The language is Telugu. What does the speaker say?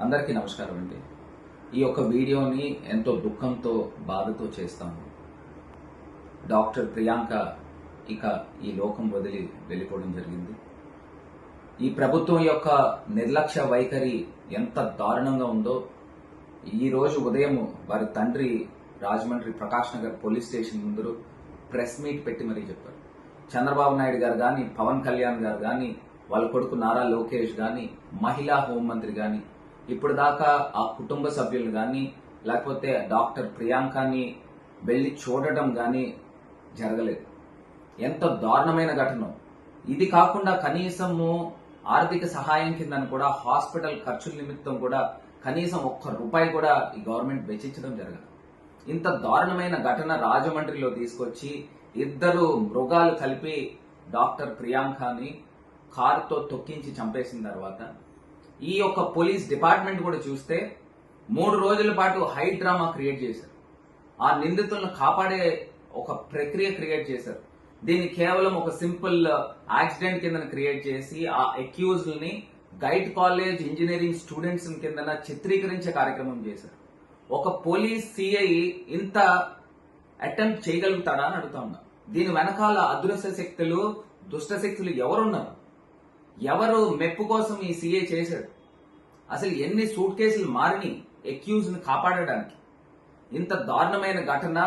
అందరికీ నమస్కారం అండి. ఈ యొక్క వీడియోని ఎంతో దుఃఖంతో బాధతో చేస్తాము. డాక్టర్ ప్రియాంక ఇక ఈ లోకం వదిలి వెళ్ళిపోవడం జరిగింది. ఈ ప్రభుత్వం యొక్క నిర్లక్ష్య వైఖరి ఎంత దారుణంగా ఉందో ఈ రోజు ఉదయం వారి తండ్రి రాజమండ్రి ప్రకాష్ నగర్ పోలీస్ స్టేషన్ ముందు ప్రెస్ మీట్ పెట్టి మరీ చెప్పారు. చంద్రబాబు నాయుడు గారు కానీ, పవన్ కళ్యాణ్ గారు కానీ, వాళ్ళ కొడుకు నారా లోకేష్ కానీ, మహిళా హోంమంత్రి కానీ, ఇప్పుడు దాకా ఆ కుటుంబ సభ్యులు కానీ లేకపోతే డాక్టర్ ప్రియాంకని వెళ్లి చూడటం కానీ జరగలేదు. ఎంత దారుణమైన ఘటన. ఇది కాకుండా కనీసము ఆర్థిక సహాయం కిందని కూడా హాస్పిటల్ ఖర్చుల నిమిత్తం కూడా కనీసం ₹1 కూడా ఈ గవర్నమెంట్ వెచ్చించడం జరగదు. ఇంత దారుణమైన ఘటన రాజమండ్రిలో తీసుకొచ్చి ఇద్దరు మృగాలు కలిపి డాక్టర్ ప్రియాంకని కారుతో తొక్కించి చంపేసిన తర్వాత ఈ యొక్క పోలీస్ డిపార్ట్మెంట్ కూడా చూస్తే 3 రోజుల పాటు హై డ్రామా క్రియేట్ చేశారు. ఆ నిందితులను కాపాడే ఒక ప్రక్రియ క్రియేట్ చేశారు. దీన్ని కేవలం ఒక సింపుల్ యాక్సిడెంట్ కింద క్రియేట్ చేసి ఆ అక్యూజ్డ్ ని గైడ్ కాలేజ్ ఇంజనీరింగ్ స్టూడెంట్స్ కింద చిత్రీకరించే కార్యక్రమం చేశారు. ఒక పోలీస్ సిఐ ఇంత అటెంప్ట్ చేయగలుగుతాడా అని అడుగుతా ఉన్నా. దీని వెనకాల అదృశ్య శక్తులు, దుష్ట శక్తులు ఎవరున్నారు? ఎవరు మెప్పు కోసం ఈ సీఏ చేశాడు? అసలు ఎన్ని సూట్ కేసులు మారిని అక్యూజ్ ని కాపాడడానికి? ఇంత దారుణమైన ఘటన